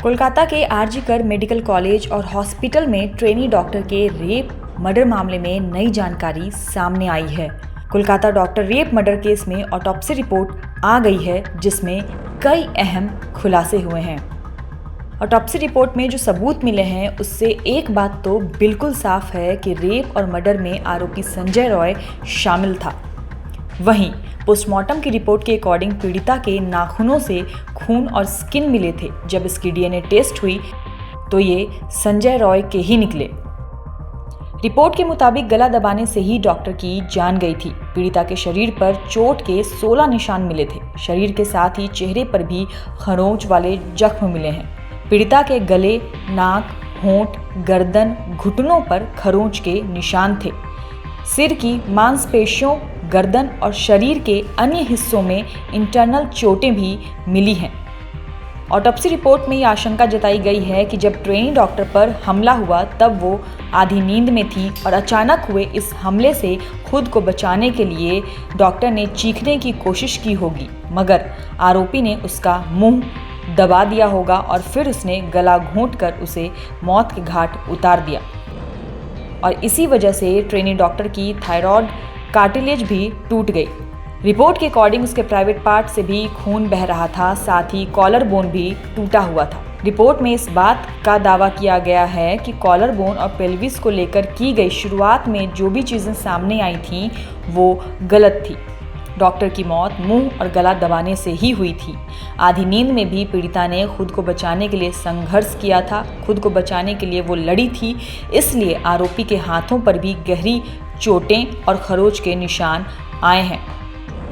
कोलकाता के RG medical college और hospital में ट्रेनी डॉक्टर के रेप मर्डर मामले में नई जानकारी सामने आई है। Kolkata doctor rape murder case में ऑटोप्सी रिपोर्ट आ गई है, जिसमें कई अहम खुलासे हुए हैं। ऑटोप्सी रिपोर्ट में जो सबूत मिले हैं उससे एक बात तो बिल्कुल साफ है कि रेप और मर्डर में आरोपी संजय रॉय शामिल था। वहीं पोस्टमार्टम की रिपोर्ट के अकॉर्डिंग पीड़िता के नाखूनों से खून और स्किन मिले थे। जब इसकी डीएनए टेस्ट हुई तो ये संजय रॉय के ही निकले। रिपोर्ट के मुताबिक गला दबाने से ही डॉक्टर की जान गई थी। पीड़िता के शरीर पर चोट के 16 निशान मिले थे। शरीर के साथ ही चेहरे पर भी खरोंच वाले जख्म मिले हैं। पीड़िता के गले, नाक, होंठ, गर्दन, घुटनों पर खरोंच के निशान थे। सिर की मांसपेशियों, गर्दन और शरीर के अन्य हिस्सों में इंटरनल चोटें भी मिली हैं। ऑटोप्सी रिपोर्ट में ये आशंका जताई गई है कि जब ट्रेनी डॉक्टर पर हमला हुआ तब वो आधी नींद में थी और अचानक हुए इस हमले से खुद को बचाने के लिए डॉक्टर ने चीखने की कोशिश की होगी, मगर आरोपी ने उसका मुंह दबा दिया होगा और फिर उसने गला घोंटकर उसे मौत के घाट उतार दिया। और इसी वजह से ट्रेनी डॉक्टर की थायराइड कार्टिलेज भी टूट गई। रिपोर्ट के अकॉर्डिंग उसके प्राइवेट पार्ट से भी खून बह रहा था, साथ ही कॉलर बोन भी टूटा हुआ था। रिपोर्ट में इस बात का दावा किया गया है कि कॉलर बोन और पेल्विस को लेकर की गई शुरुआत में जो भी चीज़ें सामने आई थीं वो गलत थी। डॉक्टर की मौत मुंह और गला दबाने से ही हुई थी। आधी नींद में भी पीड़िता ने खुद को बचाने के लिए संघर्ष किया था। खुद को बचाने के लिए वो लड़ी थी, इसलिए आरोपी के हाथों पर भी गहरी चोटें और खरोच के निशान आए हैं।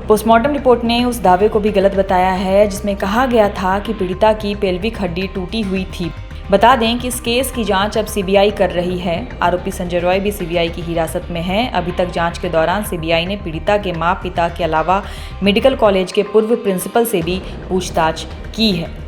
पोस्टमार्टम रिपोर्ट ने उस दावे को भी गलत बताया है जिसमें कहा गया था कि पीड़िता की पेल्विक हड्डी टूटी हुई थी। बता दें कि इस केस की जांच अब सीबीआई कर रही है। आरोपी संजय रॉय भी सीबीआई की हिरासत में है। अभी तक जांच के दौरान सीबीआई ने पीड़िता के माँ पिता के अलावा मेडिकल कॉलेज के पूर्व प्रिंसिपल से भी पूछताछ की है।